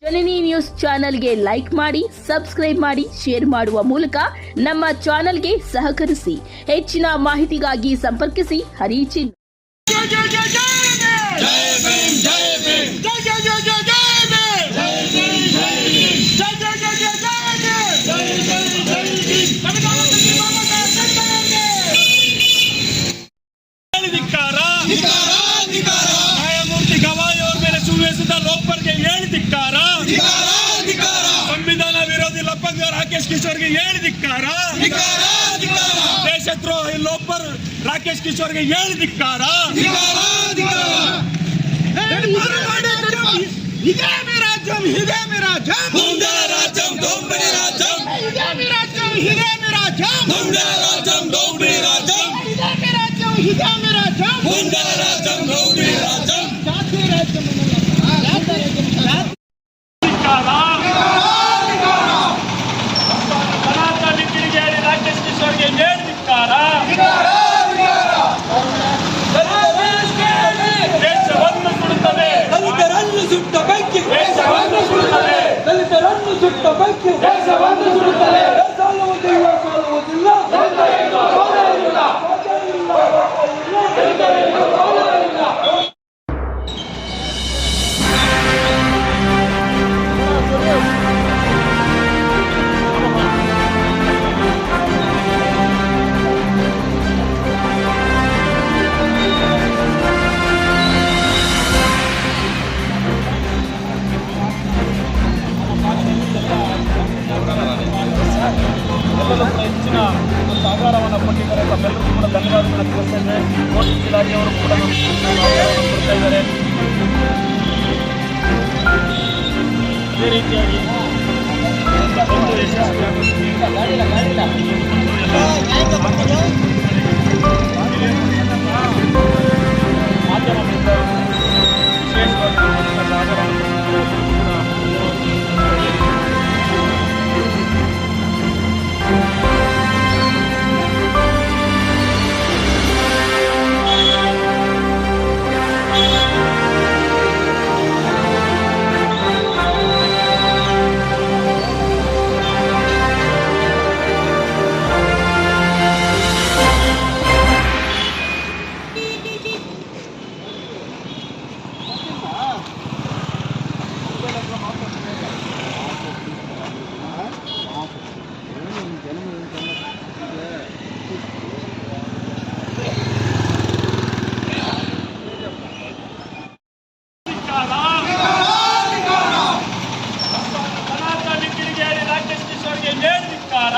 ಜನನಿ news ಚಾನೆಲ್ಗೆ like ಮಾಡಿ, subscribe ಮಾಡಿ, ಶೇರ್ ಮಾಡುವ ಮೂಲಕ ನಮ್ಮ ಚಾನೆಲ್ಗೆ ಸಹಕರಿಸಿ. ಹೆಚ್ಚಿನ ಮಾಹಿತಿಗಾಗಿ ಸಂಪರ್ಕಿಸಿ ಹರಿಚಿನ್. न्यायमूर्ति गवाई और मेरे सुवेशुदा लोकपर के धिक्कार, संविधान विरोधी लपक राकेश किशोर के धिक्कार, देशद्रोही लोकपर राकेश किशोर के धिक्कार. राकेश किशोर के धिक्कार. ದೇಶವನ್ನು ಸುಡುತ್ತದೆ, ದಲಿತರನ್ನು ಸುಟ್ಟ ಬೆಂಕಿ ದೇಶವನ್ನು ಸುಡುತ್ತದೆ, ದಲಿತರನ್ನು ಸುಟ್ಟ ಬೆಂಕಿ ದೇಶವನ್ನು ಸುಡುತ್ತದೆ. ಸಾಲುವುದಿಲ್ಲ ಸಾಲುವುದಿಲ್ಲ ಹೆಚ್ಚಿನ ಸಹಕಾರವನ್ನು ಕೊಟ್ಟಿದ್ದಾರೆ. ತಮ್ಮೆಲ್ಲರೂ ಕೂಡ ಧನ್ಯವಾದಗಳನ್ನು ತಿಳಿಸ್ತೇವೆ. ಪೊಲೀಸ್ ಇಲಾಖೆಯವರು ಕೂಡ ಕೊಡ್ತಾ ಇದ್ದಾರೆ. ಅದೇ ರೀತಿಯಾಗಿ ಮಾಧ್ಯಮದಿಂದ ವಿಶೇಷವಾಗಿ राकेश किशोर के धिक्कार.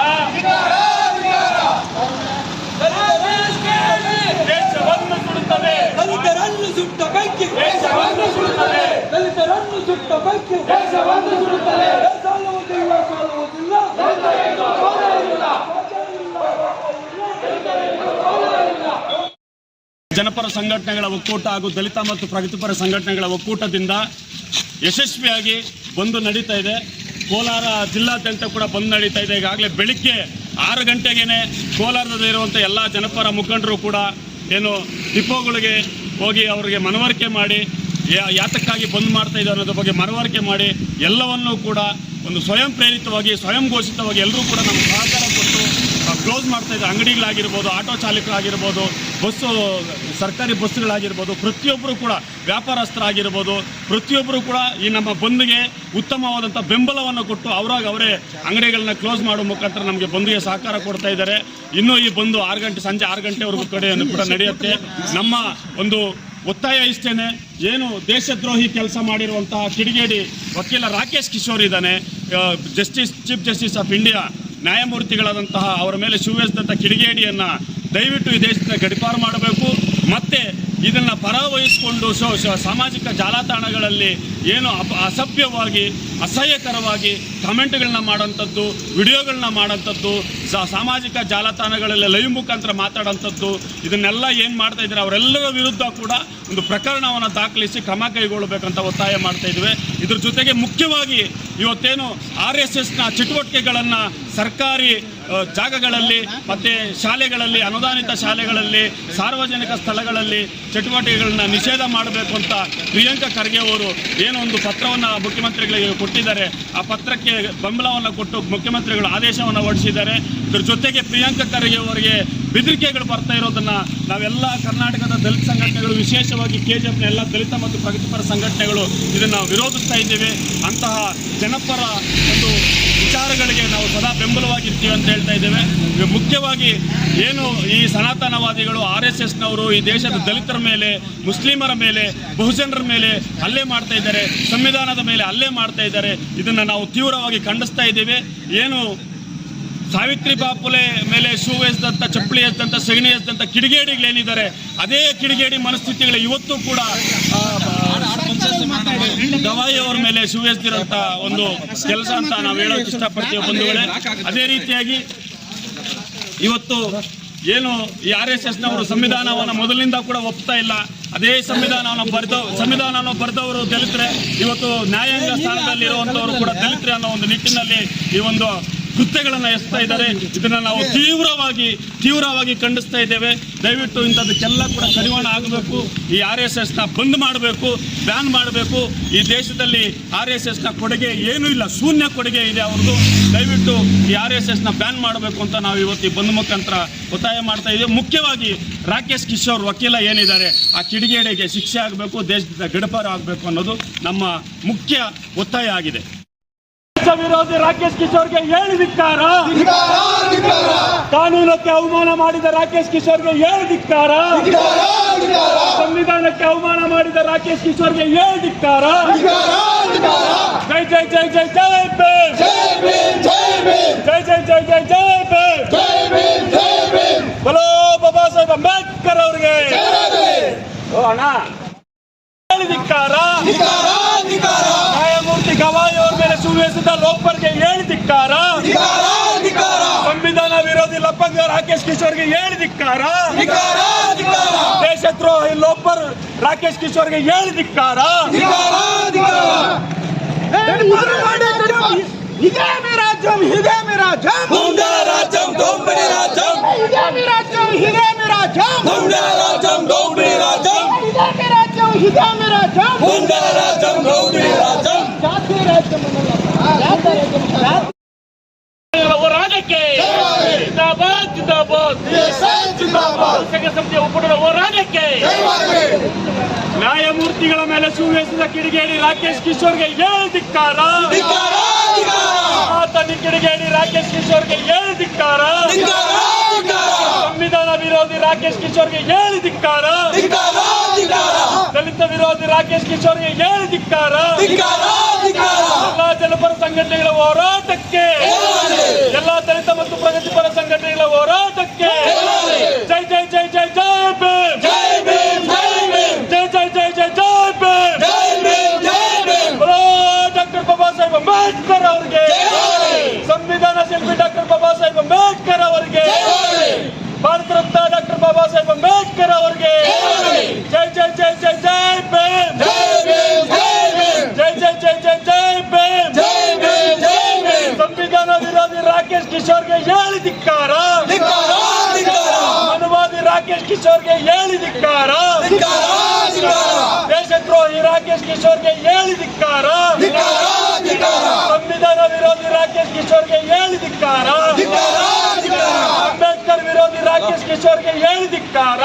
ದೇಶವನ್ನು ಸುಡುತ್ತದೆ, ದಲಿತರನ್ನು ಸುಟ್ಟ ಬೆಂಕಿ ದೇಶವನ್ನು ಸುಡುತ್ತದೆ, ದಲಿತರನ್ನು ಸುಟ್ಟ ಬೆಂಕಿ ದೇಶವನ್ನು ಸುಡುತ್ತದೆ. ಸಾಲುವುದಿಲ್ಲ ಸಾಲುವುದಿಲ್ಲ ಜನಪರ ಸಂಘಟನೆಗಳ ಒಕ್ಕೂಟ ಹಾಗೂ ದಲಿತ ಮತ್ತು ಪ್ರಗತಿಪರ ಸಂಘಟನೆಗಳ ಒಕ್ಕೂಟದಿಂದ ಯಶಸ್ವಿಯಾಗಿ ಬಂದ್ ನಡೀತಾ ಇದೆ. ಕೋಲಾರ ಜಿಲ್ಲಾದ್ಯಂತ ಕೂಡ ಬಂದ್ ನಡೀತಾ ಇದೆ. ಈಗಾಗಲೇ ಬೆಳಿಗ್ಗೆ 6 ಗಂಟೆಗೇ ಕೋಲಾರದಲ್ಲಿರುವಂಥ ಎಲ್ಲ ಜನಪರ ಮುಖಂಡರು ಕೂಡ ಏನು ಡಿಪೋಗಳಿಗೆ ಹೋಗಿ ಅವರಿಗೆ ಮನವರಿಕೆ ಮಾಡಿ ಯಾತಕ್ಕಾಗಿ ಬಂದ್ ಮಾಡ್ತಾ ಇದ್ದಾರೆ ಅನ್ನೋದ್ರ ಬಗ್ಗೆ ಮನವರಿಕೆ ಮಾಡಿ ಎಲ್ಲವನ್ನೂ ಕೂಡ ಒಂದು ಸ್ವಯಂ ಪ್ರೇರಿತವಾಗಿ ಸ್ವಯಂ ಘೋಷಿತವಾಗಿ ಎಲ್ಲರೂ ಕೂಡ ನಮ್ಮ ಸಹಕಾರ ಕೊಟ್ಟು ಕ್ಲೋಸ್ ಮಾಡ್ತಾ ಇದ್ದಾರೆ. ಅಂಗಡಿಗಳಾಗಿರ್ಬೋದು, ಆಟೋ ಚಾಲಕರಾಗಿರ್ಬೋದು, ಸರ್ಕಾರಿ ಬಸ್ಸುಗಳಾಗಿರ್ಬೋದು, ಪ್ರತಿಯೊಬ್ಬರು ಕೂಡ ವ್ಯಾಪಾರಸ್ಥರಾಗಿರ್ಬೋದು, ಪ್ರತಿಯೊಬ್ಬರು ಕೂಡ ಈ ನಮ್ಮ ಬಂದ್ಗೆ ಉತ್ತಮವಾದಂಥ ಬೆಂಬಲವನ್ನು ಕೊಟ್ಟು ಅವರೇ ಅಂಗಡಿಗಳನ್ನ ಕ್ಲೋಸ್ ಮಾಡೋ ಮುಖಾಂತರ ನಮಗೆ ಬಂದ್ಗೆ ಸಹಕಾರ ಕೊಡ್ತಾ ಇದ್ದಾರೆ. ಇನ್ನೂ ಈ ಬಂದು ಸಂಜೆ 6 ಗಂಟೆವರೆಗೂ ಕಡೆಯನ್ನು ಕೂಡ ನಡೆಯುತ್ತೆ. ನಮ್ಮ ಒಂದು ಒತ್ತಾಯ ಇಷ್ಟೇನೆ, ಏನು ದೇಶದ್ರೋಹಿ ಕೆಲಸ ಮಾಡಿರುವಂತಹ ಕಿಡಿಗೇಡಿ ವಕೀಲ ರಾಕೇಶ್ ಕಿಶೋರ್ ಇದ್ದಾನೆ, ಚೀಫ್ ಜಸ್ಟಿಸ್ ಆಫ್ ಇಂಡಿಯಾ ನ್ಯಾಯಮೂರ್ತಿಗಳಾದಂತಹ ಅವರ ಮೇಲೆ ಸುವ್ಯವಸ್ಥಿತ ಕಿಡಿಗೇಡಿಯನ್ನು ದಯವಿಟ್ಟು ಈ ದೇಶದ ಗಡಿಪಾರು ಮಾಡಬೇಕು. ಮತ್ತು ಇದನ್ನು ಪರವಹಿಸಿಕೊಂಡು ಸಾಮಾಜಿಕ ಜಾಲತಾಣಗಳಲ್ಲಿ ಏನು ಅಸಭ್ಯವಾಗಿ ಅಸಹ್ಯಕರವಾಗಿ ಕಮೆಂಟ್ಗಳನ್ನ ಮಾಡೋಂಥದ್ದು, ವಿಡಿಯೋಗಳನ್ನ ಮಾಡೋಂಥದ್ದು, ಸಾಮಾಜಿಕ ಜಾಲತಾಣಗಳಲ್ಲಿ ಲೈವ್ ಮುಖಾಂತರ ಮಾತಾಡೋಂಥದ್ದು, ಇದನ್ನೆಲ್ಲ ಏನು ಮಾಡ್ತಾ ಇದ್ದಾರೆ ಅವರೆಲ್ಲರ ವಿರುದ್ಧ ಕೂಡ ಒಂದು ಪ್ರಕರಣವನ್ನು ದಾಖಲಿಸಿ ಕ್ರಮ ಕೈಗೊಳ್ಳಬೇಕಂತ ಒತ್ತಾಯ ಮಾಡ್ತಾ ಇದ್ವಿ. ಇದ್ರ ಜೊತೆಗೆ ಮುಖ್ಯವಾಗಿ ಇವತ್ತೇನು RSSನ ಚಟುವಟಿಕೆಗಳನ್ನು ಸರ್ಕಾರಿ ಜಾಗಗಳಲ್ಲಿ ಮತ್ತು ಶಾಲೆಗಳಲ್ಲಿ, ಅನುದಾನಿತ ಶಾಲೆಗಳಲ್ಲಿ, ಸಾರ್ವಜನಿಕ ಸ್ಥಳಗಳಲ್ಲಿ ಚಟುವಟಿಕೆಗಳನ್ನ ನಿಷೇಧ ಮಾಡಬೇಕು ಅಂತ ಪ್ರಿಯಾಂಕಾ ಖರ್ಗೆ ಅವರು ಏನೋ ಒಂದು ಪತ್ರವನ್ನು ಮುಖ್ಯಮಂತ್ರಿಗಳಿಗೆ ಕೊಟ್ಟಿದ್ದಾರೆ. ಆ ಪತ್ರಕ್ಕೆ ಬೆಂಬಲವನ್ನು ಕೊಟ್ಟು ಮುಖ್ಯಮಂತ್ರಿಗಳು ಆದೇಶವನ್ನು ಹೊರಡಿಸಿದ್ದಾರೆ. ಇದರ ಜೊತೆಗೆ ಪ್ರಿಯಾಂಕಾ ಖರ್ಗೆ ಅವರಿಗೆ ಬೆದರಿಕೆಗಳು ಬರ್ತಾ ಇರೋದನ್ನು ನಾವೆಲ್ಲ ಕರ್ನಾಟಕದ ದಲಿತ ಸಂಘಟನೆಗಳು, ವಿಶೇಷವಾಗಿ KJFನ ಎಲ್ಲ ದಲಿತ ಮತ್ತು ಪ್ರಗತಿಪರ ಸಂಘಟನೆಗಳು ಇದನ್ನು ವಿರೋಧಿಸ್ತಾ ಇದ್ದೇವೆ. ಅಂತಹ ಜನಪರ ಒಂದು ವಿಚಾರಗಳಿಗೆ ನಾವು ಸದಾ ಬೆಂಬಲವಾಗಿರ್ತೀವಿ ಅಂತ ಹೇಳ್ತಾ ಇದ್ದೇವೆ. ಮುಖ್ಯವಾಗಿ ಏನು ಈ ಸನಾತನವಾದಿಗಳು RSSನವರು ಈ ದೇಶದ ದಲಿತರ ಮೇಲೆ, ಮುಸ್ಲಿಮರ ಮೇಲೆ, ಬಹುಜನರ ಮೇಲೆ ಹಲ್ಲೆ ಮಾಡ್ತಾ ಇದ್ದಾರೆ, ಸಂವಿಧಾನದ ಮೇಲೆ ಹಲ್ಲೆ ಮಾಡ್ತಾ ಇದ್ದಾರೆ. ಇದನ್ನು ನಾವು ತೀವ್ರವಾಗಿ ಖಂಡಿಸ್ತಾ ಇದ್ದೇವೆ. ಏನು ಸಾವಿತ್ರಿ ಬಾಪುಲೆ ಮೇಲೆ ಶೂ ಎಸ್ದಂಥ, ಚಪ್ಪಲಿ ಎಸ್ದಂಥ, ಸಗಣಿ ಎಸ್ದಂಥ ಕಿಡಿಗೇಡಿಗಳೇನಿದ್ದಾರೆ, ಅದೇ ಕಿಡಿಗೇಡಿ ಮನಸ್ಥಿತಿಗಳು ಇವತ್ತು ಕೂಡ ಗವಾಯಿ ಅವ್ರ ಮೇಲೆ ಶೂ ಎಸ್ದಿರೋಂಥ ಒಂದು ಕೆಲಸ ಅಂತ ನಾವು ಹೇಳೋಕೆ ಇಷ್ಟಪಡ್ತೀವಿ ಬಂಧುಗಳೇ. ಅದೇ ರೀತಿಯಾಗಿ ಇವತ್ತು ಏನು ಈ RSSನವರು ಸಂವಿಧಾನವನ್ನು ಮೊದಲಿನಿಂದ ಕೂಡ ಒಪ್ತಾ ಇಲ್ಲ. ಅದೇ ಸಂವಿಧಾನವನ್ನು ಬರೆದವರು ದಲಿತರೆ, ಇವತ್ತು ನ್ಯಾಯಾಂಗ ಸ್ಥಾನದಲ್ಲಿರುವಂಥವರು ಕೂಡ ದಲಿತರೆ ಅನ್ನೋ ಒಂದು ನಿಟ್ಟಿನಲ್ಲಿ ಈ ಒಂದು ಕೃತ್ಯಗಳನ್ನು ಎಸ್ತಾ ಇದ್ದಾರೆ. ಇದನ್ನು ನಾವು ತೀವ್ರವಾಗಿ ಖಂಡಿಸ್ತಾ ಇದ್ದೇವೆ. ದಯವಿಟ್ಟು ಇಂಥದಕ್ಕೆಲ್ಲ ಕೂಡ ಕಡಿವಾಣ ಆಗಬೇಕು. ಈ RSSನ ಬಂದ್ ಮಾಡಬೇಕು, ಬ್ಯಾನ್ ಮಾಡಬೇಕು. ಈ ದೇಶದಲ್ಲಿ RSSನ ಕೊಡುಗೆ ಏನೂ ಇಲ್ಲ, ಶೂನ್ಯ ಕೊಡುಗೆ ಇದೆ ಅವ್ರದ್ದು. ದಯವಿಟ್ಟು ಈ RSSನ ಬ್ಯಾನ್ ಮಾಡಬೇಕು ಅಂತ ನಾವು ಇವತ್ತು ಈ ಬಂದ್ ಮುಖಾಂತರ ಒತ್ತಾಯ ಮಾಡ್ತಾ ಇದ್ದೇವೆ. ಮುಖ್ಯವಾಗಿ ರಾಕೇಶ್ ಕಿಶೋರ್ ವಕೀಲ ಏನಿದ್ದಾರೆ, ಆ ಕಿಡಿಗೇಡಿಗೆ ಶಿಕ್ಷೆ ಆಗಬೇಕು, ದೇಶದ ಗಡಪಾರ ಆಗಬೇಕು ಅನ್ನೋದು ನಮ್ಮ ಮುಖ್ಯ ಒತ್ತಾಯ ಆಗಿದೆ. ವಿರೋಧಿ ರಾಕೇಶ್ ಕಿಶೋರ್ಗೆ ಹೇಳಿ ಧಿಕ್ಕಾರ, ಕಾನೂನಕ್ಕೆ ಅವಮಾನ ಮಾಡಿದ ರಾಕೇಶ್ ಕಿಶೋರ್ಗೆ ಹೇಳಿ ಧಿಕ್ಕಾರ, ಸಂವಿಧಾನಕ್ಕೆ ಅವಮಾನ ಮಾಡಿದ ರಾಕೇಶ್ ಕಿಶೋರ್ಗೆ ಹೇಳಿ ಧಿಕ್ಕಾರ. ಜೈ ಜೈ ಜೈ ಜೈ ಜೈ ಭೀಮ್, ಜೈ ಜೈ ಜೈ ಜೈ ಜೈ ಭೀಮ್. ಬಲೋ ಬಾಬಾ ಸಾಹೇಬ್ ಅಂಬೇಡ್ಕರ್ ಅವ್ರಿಗೆ ಅಣ್ಣ ಹೇಳಿ ಧಿಕ್ಕಾರ. ನ್ಯಾಯಮೂರ್ತಿ ಗವಾಯಿ ಅವ್ರ ಮೇಲೆ ಸುವ್ಯವಸ್ಥಿತ ಲೋಕರ್ಗೆ ಹೇಳಿ ಧಿಕ್ಕಾರ. ಸಂವಿಧಾನ ವಿರೋಧಿ ಲಪ್ಪಂಗ ರಾಕೇಶ್ ಕಿಶೋರ್ಗೆ ಹೇಳಿ ಧಿಕ್ಕಾರ. ದೇಶದ್ರೋಹಿ ಲೋಪರ್ ರಾಕೇಶ್ ಕಿಶೋರ್ಗೆ ಹೇಳಿ ಧಿಕ್ಕಾರ. ఇదే మీ రాజ్యం, ఇదే మీ రాజ్యం, దొంగల రాజ్యం, దోపిడీ రాజ్యం. ఇదే మీ రాజ్యం, ఇదే మీ రాజ్యం, దొంగల రాజ్యం, దోపిడీ రాజ్యం. ఇదే మీ రాజ్యం, ఇదే మీ రాజ్యం, దొంగల రాజ్యం, దోపిడీ రాజ్యం. జాతీయ రాజ్యం ಹೋರಾಟಕ್ಕೆ ಜಿಂದಾಬಾದ್, ಜಿಂದಾಬಾದ್, ಜಿಂದಾಬಾದ್. ಸಂಘ ಒಕ್ಕೂಟದ ಹೋರಾಟಕ್ಕೆ. ನ್ಯಾಯಮೂರ್ತಿಗಳ ಮೇಲೆ ಸುವ್ಯವಸ್ಥಿತ ಕಿಡಿಗೇಡಿ ರಾಕೇಶ್ ಕಿಶೋರ್ಗೆ ಹೇಳಿ ಧಿಕ್ಕಾರ. ಆತನಿ ಕಿಡಿಗೇಡಿ ರಾಕೇಶ್ ಕಿಶೋರ್ಗೆ ಹೇಳಿ ಧಿಕ್ಕಾರ. ಸಂವಿಧಾನ ವಿರೋಧಿ ರಾಕೇಶ್ ಕಿಶೋರ್ಗೆ ಹೇಳಿ ಧಿಕ್ಕಾರ. ದಲಿತ ವಿರೋಧಿ ರಾಕೇಶ್ ಕಿಶೋರ್ಗೆ ಹೇಳಿ ಧಿಕ್ಕಾರ. ಎಲ್ಲಾ ಜನಪರ ಸಂಘಟನೆಗಳ ಹೋರಾಟಕ್ಕೆ, ಎಲ್ಲಾ ದಲಿತ ಮತ್ತು ಪ್ರಗತಿಪರ ಸಂಘಟನೆಗಳ ಹೋರಾಟಕ್ಕೆ. ಜೈ ಜೈ ಜೈ ಜೈ ಜೈ ಭೀಮ್, ಜೈ ಭೀಮ್, ಜೈ ಭೀಮ್, ಜೈ ಜೈ ಜೈ ಜೈ ಜೈ ಭೀಮ್, ಜೈ ಭೀಮ್, ಜೈ ಭೀಮ್. ಡಾಕ್ಟರ್ ಬಾಬಾ ಸಾಹೇಬ್ ಅಂಬೇಡ್ಕರ್ ಅವರಿಗೆ, ಸಂವಿಧಾನ ಶಿಲ್ಪಿ ಡಾಕ್ಟರ್ ಬಾಬಾ ಸಾಹೇಬ್ ಅಂಬೇಡ್ಕರ್ ಅವರಿಗೆ, ಭಾರತ ರತ್ನ ಡಾಕ್ಟರ್ ಬಾಬಾ ಸಾಹೇಬ್ ಅಂಬೇಡ್ಕರ್ ಅವರಿಗೆ. ಜೈ ಜೈ ಜೈ ಜೈ ಜೈ ಭೀಮ್, ಜೈ ಭೀಮ್, ಜೈ ಭೀಮ್, ಜೈ ಜೈ ಜೈ ಜೈ ಜೈ ಭೀಮ್, ಜೈ ಭೀಮ್, ಜೈ ಭೀಮ್. ಸಂವಿಧಾನ ವಿರೋಧಿ ರಾಕೇಶ್ ಕಿಶೋರ್ಗೆ ಹೇಳಿ ಧಿಕ್ಕಾರ. ಅನುವಾದಿ ರಾಕೇಶ್ ಕಿಶೋರ್ಗೆ ಹೇಳಿ ಧಿಕ್ಕಾರ. ದೇಶದ್ರೋಹಿ ರಾಕೇಶ್ ಕಿಶೋರ್ಗೆ ಹೇಳಿ ಧಿಕ್ಕಾರ. ಸಂವಿಧಾನ ವಿರೋಧಿ ರಾಕೇಶ್ ಕಿಶೋರ್ಗೆ ಹೇಳಿ ಧಿಕ್ಕಾರ. ಅಂಬೇಡ್ಕರ್ ವಿರೋಧಿ ರಾಕೇಶ್ ಕಿಶೋರ್ಗೆ ಹೇಳಿ ಧಿಕ್ಕಾರ.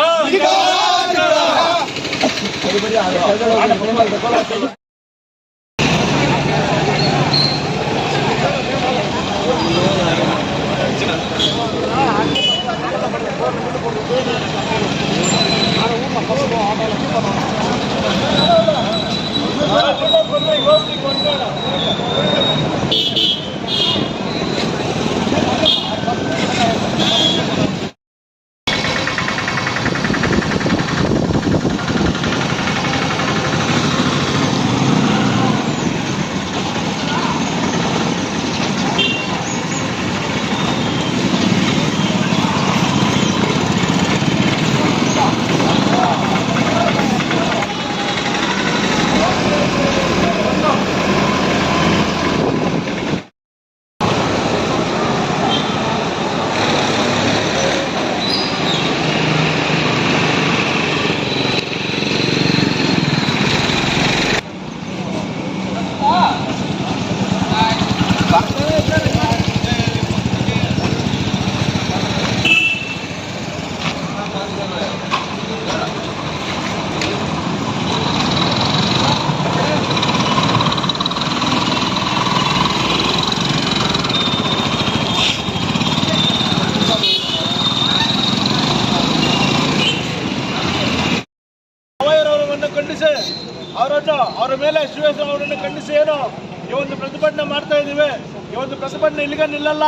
ಒಂದು ಪ್ರತಿಭಟನೆ ಮಾಡ್ತಾ ಇದ್ದೀವಿ. ಈ ಒಂದು ಪ್ರತಿಭಟನೆ ಇಲ್ಲಿಗೆ ನಿಲ್ಲಲ್ಲ,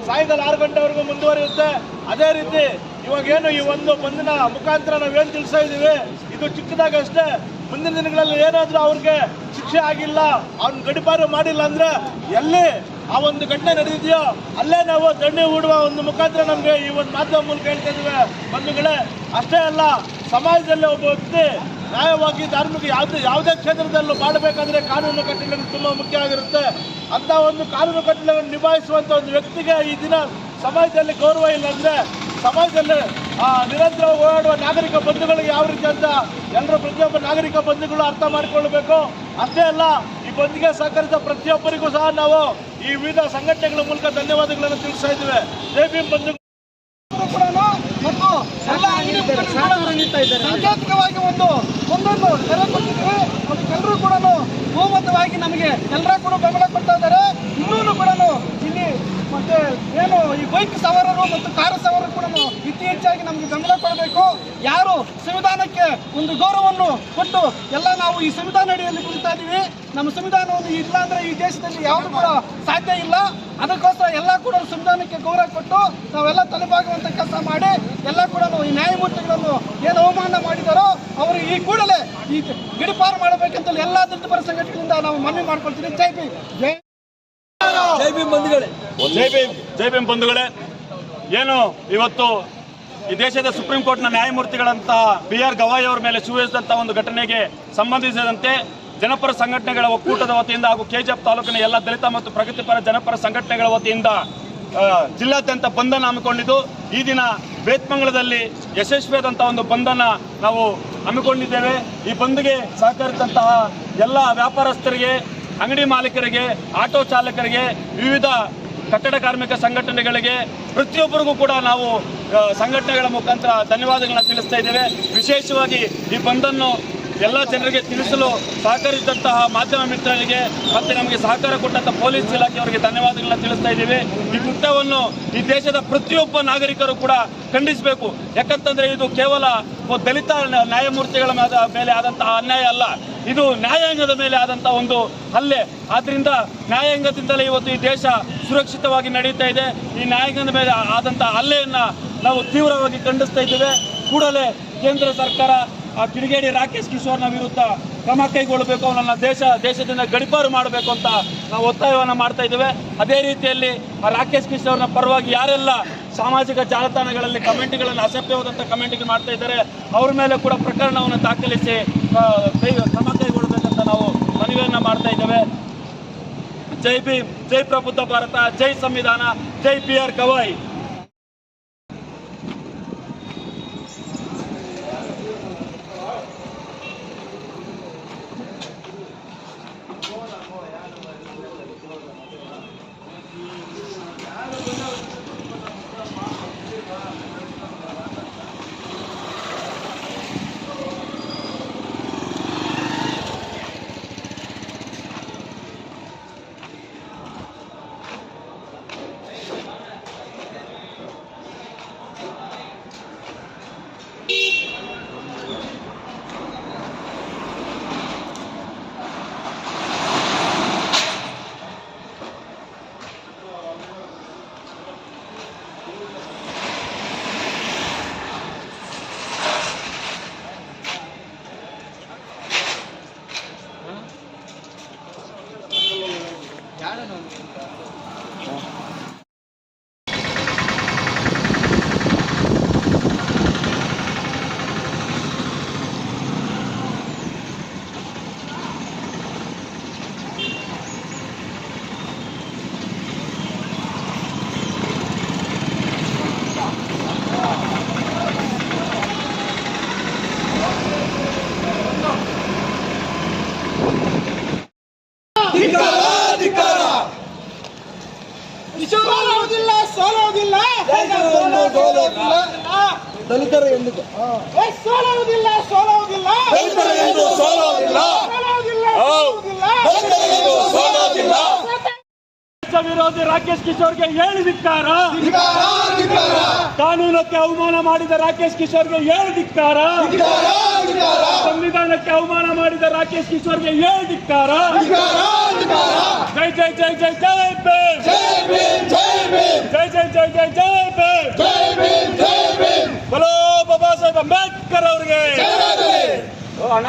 ಸಾಯಂಕಾಲ 6 ಗಂಟೆವರೆಗೂ ಮುಂದುವರಿಯುತ್ತೆ. ಅದೇ ರೀತಿ ಇವಾಗೇನು ಈ ಒಂದು ಬಂಧನ ಮುಖಾಂತರ ನಾವೇನು ತಿಳಿಸ್ತಾ ಇದ್ದೀವಿ, ಇದು ಚಿಕ್ಕದಾಗ ಅಷ್ಟೇ. ಮುಂದಿನ ದಿನಗಳಲ್ಲಿ ಏನಾದರೂ ಅವ್ರಿಗೆ ಶಿಕ್ಷೆ ಆಗಿಲ್ಲ, ಅವ್ನ ಗಡಿಪಾರು ಮಾಡಿಲ್ಲ ಅಂದ್ರೆ ಎಲ್ಲಿ ಆ ಒಂದು ಘಟನೆ ನಡೆದಿದೆಯೋ ಅಲ್ಲೇ ನಾವು ದಂಡೆ ಹೂಡುವ ಒಂದು ಮುಖಾಂತರ ನಮಗೆ ಈ ಒಂದು ಮಾಧ್ಯಮ ಮೂಲಕ ಹೇಳ್ತಾ ಇದ್ದೀವಿ ಬಂಧುಗಳೇ. ಅಷ್ಟೇ ಅಲ್ಲ, ಸಮಾಜದಲ್ಲಿ ಒಬ್ಬ ವ್ಯಕ್ತಿ ನ್ಯಾಯವಾಗಿ ಧಾರ್ಮಿಕ ಯಾವುದೇ ಕ್ಷೇತ್ರದಲ್ಲೂ ಮಾಡಬೇಕಾದ್ರೆ ಕಾನೂನು ಕಟ್ಟಳೆಗಳು ತುಂಬ ಮುಖ್ಯ ಆಗಿರುತ್ತೆ. ಅಂತ ಒಂದು ಕಾನೂನು ಕಟ್ಟಳೆಗಳನ್ನು ನಿಭಾಯಿಸುವಂಥ ಒಂದು ವ್ಯಕ್ತಿಗೆ ಈ ದಿನ ಸಮಾಜದಲ್ಲಿ ಗೌರವ ಇಲ್ಲ ಅಂದರೆ ಸಮಾಜದಲ್ಲಿ ನಿರಂತರವಾಗಿ ಓಡಾಡುವ ನಾಗರಿಕ ಬಂಧುಗಳಿಗೆ ಯಾವ ರೀತಿ ಅಂತ ಎಲ್ಲರೂ ಪ್ರತಿಯೊಬ್ಬ ನಾಗರಿಕ ಬಂಧುಗಳು ಅರ್ಥ ಮಾಡಿಕೊಳ್ಳಬೇಕು. ಅಷ್ಟೇ ಅಲ್ಲ, ಈ ಬಂದ್ಗೆ ಸಹಕರಿಸಿದ ಪ್ರತಿಯೊಬ್ಬರಿಗೂ ಸಹ ನಾವು ಈ ವಿವಿಧ ಸಂಘಟನೆಗಳ ಮೂಲಕ ಧನ್ಯವಾದಗಳನ್ನು ತಿಳಿಸ್ತಾ ಇದ್ದೇವೆ. ಜೈ ಭೀಮ್ ಬಂಧು ಮತ್ತು ಎಲ್ಲ ಸಾಂಕೇತಿಕವಾಗಿ ಒಂದೊಂದು ಕರೆ ಕೊಟ್ಟಿದ್ದೀವಿ. ಅದಕ್ಕೆಲ್ಲರೂ ಕೂಡ ಬಹುಮತವಾಗಿ ನಮಗೆ ಎಲ್ಲರೂ ಕೂಡ ಬೆಂಬಲ ಕೊಡ್ತಾ ಇದ್ದಾರೆ. ಇನ್ನೂ ಕೂಡ ಇಲ್ಲಿ ಮತ್ತೆ ಏನು ಈ ಬೈಕ್ ಸವಾರರು ಮತ್ತು ಕಾರು ಸವಾರರು ಕೂಡ ಇತಿ ಹೆಚ್ಚಾಗಿ ನಮಗೆ ಬೆಂಬಲ ಕೊಡಬೇಕು. ಯಾರು ಸಂವಿಧಾನಕ್ಕೆ ಒಂದು ಗೌರವವನ್ನು ಕೊಟ್ಟು ಎಲ್ಲ ನಾವು ಈ ಸಂವಿಧಾನ ಅಡಿಯಲ್ಲಿ ಕುಳಿತಾ ಇದ್ದೀವಿ. ನಮ್ಮ ಸಂವಿಧಾನವನ್ನು ಇಲ್ಲ ಅಂದ್ರೆ ಈ ದೇಶದಲ್ಲಿ ಯಾವುದು ಕೂಡ ಸಾಧ್ಯ ಇಲ್ಲ. ಅದಕ್ಕೋಸ್ಕರ ಎಲ್ಲ ಕೂಡ ಸಂವಿಧಾನಕ್ಕೆ ಗೌರವ ಕೊಟ್ಟು ನಾವೆಲ್ಲ ತಲೆಬಾಗುವಂತ ಕೆಲಸ ಮಾಡಿ ಎಲ್ಲ ಕೂಡ ಈ ನ್ಯಾಯಮೂರ್ತಿಗಳನ್ನು ಏನು ಅವಮಾನ ಮಾಡಿದಾರೋ ಅವರು ಈ ಕೂಡಲೇ ಈ ಗಡಿಪಾರು ಮಾಡಬೇಕಂತ ಎಲ್ಲ ದಲಿತರ ಸಂಘಟನೆಯಿಂದ ನಾವು ಮನವಿ ಮಾಡ್ಕೊಳ್ತೀವಿ. ಜೈ ಭೀಮ್. ಜೈ ಭೀಮ್ ಬಂಧುಗಳೇ, ಜೈ ಭೀಮ್ ಬಂಧುಗಳೇ. ಏನು ಇವತ್ತು ಈ ದೇಶದ ಸುಪ್ರೀಂ ಕೋರ್ಟ್ನ ನ್ಯಾಯಮೂರ್ತಿಗಳಂತಹ BR ಗವಾಯಿ ಅವರ ಮೇಲೆ ಸುರಿಸಿದಂತಹ ಒಂದು ಘಟನೆಗೆ ಸಂಬಂಧಿಸಿದಂತೆ ಜನಪರ ಸಂಘಟನೆಗಳ ಒಕ್ಕೂಟದ ವತಿಯಿಂದ ಹಾಗೂ KGF ತಾಲೂಕಿನ ಎಲ್ಲ ದಲಿತ ಮತ್ತು ಪ್ರಗತಿಪರ ಜನಪರ ಸಂಘಟನೆಗಳ ವತಿಯಿಂದ ಜಿಲ್ಲಾದ್ಯಂತ ಬಂಧನ ಹಮ್ಮಿಕೊಂಡಿದ್ದು ಈ ದಿನ ಬೇತ್ಮಂಗಲದಲ್ಲಿ ಯಶಸ್ವಿಯಾದಂತಹ ಒಂದು ಬಂಧನ ನಾವು ಹಮ್ಮಿಕೊಂಡಿದ್ದೇವೆ. ಈ ಬಂದ್ಗೆ ಸಹಕರಿಸಿದಂತಹ ಎಲ್ಲ ವ್ಯಾಪಾರಸ್ಥರಿಗೆ, ಅಂಗಡಿ ಮಾಲೀಕರಿಗೆ, ಆಟೋ ಚಾಲಕರಿಗೆ, ವಿವಿಧ ಕಟ್ಟಡ ಕಾರ್ಮಿಕ ಸಂಘಟನೆಗಳಿಗೆ ಪ್ರತಿಯೊಬ್ಬರಿಗೂ ಕೂಡ ನಾವು ಸಂಘಟನೆಗಳ ಮುಖಾಂತರ ಧನ್ಯವಾದಗಳನ್ನ ತಿಳಿಸ್ತಾ ಇದ್ದೇವೆ. ವಿಶೇಷವಾಗಿ ಈ ಬಂದನ್ನು ಎಲ್ಲ ಜನರಿಗೆ ತಿಳಿಸಲು ಸಹಕರಿಸಿದಂತಹ ಮಾಧ್ಯಮ ಮಿತ್ರರಿಗೆ ಮತ್ತು ನಮಗೆ ಸಹಕಾರ ಕೊಟ್ಟಂತಹ ಪೊಲೀಸ್ ಇಲಾಖೆಯವರಿಗೆ ಧನ್ಯವಾದಗಳನ್ನ ತಿಳಿಸ್ತಾ ಇದ್ದೀವಿ. ಈ ಕೃತ್ಯವನ್ನು ಈ ದೇಶದ ಪ್ರತಿಯೊಬ್ಬ ನಾಗರಿಕರು ಕೂಡ ಖಂಡಿಸಬೇಕು. ಯಾಕಂತಂದ್ರೆ ಇದು ಕೇವಲ ದಲಿತ ನ್ಯಾಯಮೂರ್ತಿಗಳ ಮೇಲೆ ಆದಂತಹ ಅನ್ಯಾಯ ಅಲ್ಲ, ಇದು ನ್ಯಾಯಾಂಗದ ಮೇಲೆ ಆದಂತಹ ಒಂದು ಹಲ್ಲೆ. ಆದ್ರಿಂದ ನ್ಯಾಯಾಂಗದಿಂದಲೇ ಇವತ್ತು ಈ ದೇಶ ಸುರಕ್ಷಿತವಾಗಿ ನಡೀತಾ ಇದೆ. ಈ ನ್ಯಾಯಾಂಗದ ಮೇಲೆ ಆದಂತಹ ಹಲ್ಲೆಯನ್ನ ನಾವು ತೀವ್ರವಾಗಿ ಖಂಡಿಸ್ತಾ ಇದ್ದೇವೆ. ಕೂಡಲೇ ಕೇಂದ್ರ ಸರ್ಕಾರ ಕಿಡಿಗೇಡಿ ರಾಕೇಶ್ ಕಿಶೋರ್ನ ವಿರುದ್ಧ ಕ್ರಮ ಕೈಗೊಳ್ಳಬೇಕು, ಅವನನ್ನ ದೇಶದಿಂದ ಗಡಿಪಾರು ಮಾಡಬೇಕು ಅಂತ ನಾವು ಒತ್ತಾಯವನ್ನು ಮಾಡ್ತಾ ಇದ್ದೇವೆ. ಅದೇ ರೀತಿಯಲ್ಲಿ ರಾಕೇಶ್ ಕಿಶೋರ್ನ ಪರವಾಗಿ ಯಾರೆಲ್ಲ ಸಾಮಾಜಿಕ ಜಾಲತಾಣಗಳಲ್ಲಿ ಕಮೆಂಟ್ಗಳನ್ನು ಅಸಭ್ಯವಾದಂಥ ಕಮೆಂಟ್ಗಳು ಮಾಡ್ತಾ ಇದ್ದಾರೆ ಅವ್ರ ಮೇಲೆ ಕೂಡ ಪ್ರಕರಣವನ್ನು ದಾಖಲಿಸಿ ಕ್ರಮ ಕೈಗೊಳ್ಳಬೇಕಂತ ನಾವು ಮನವಿಯನ್ನು ಮಾಡ್ತಾ ಇದ್ದೇವೆ. ಜೈ ಭೀಮ್, ಜೈ ಪ್ರಬುದ್ಧ ಭಾರತ, ಜೈ ಸಂವಿಧಾನ, ಜೈ BR ಗವಾಯಿ. ದಲಿತರ ಎಂದಿಗೂ ಸೋಲುವುದಿಲ್ಲ ವಿರೋಧಿ ರಾಕೇಶ್ ಕಿಶೋರ್ಗೆ ಹೇಳಿ ಧಿಕ್ಕಾರ. ಕಾನೂನಕ್ಕೆ ಅವಮಾನ ಮಾಡಿದ ರಾಕೇಶ್ ಕಿಶೋರ್ಗೆ ಹೇಳಿ ಧಿಕ್ಕಾರ. ಸಂವಿಧಾನಕ್ಕೆ ಅವಮಾನ ಮಾಡಿದ ರಾಕೇಶ್ ಕಿಶೋರ್ಗೆ ಹೇಳಿ ಧಿಕ್ಕಾರ. ಜೈ ಜೈ ಜೈ ಜೈ ಭೀಮ್ ಜೈ ಜೈ ಜೈ ಜೈ ಜೈ ಭೀಮ್ ಬಲೋ ಬಾಬಾ ಸಾಹೇಬ್ ಅಂಬೇಡ್ಕರ್ ಅವರಿಗೆ ಅಣ್ಣ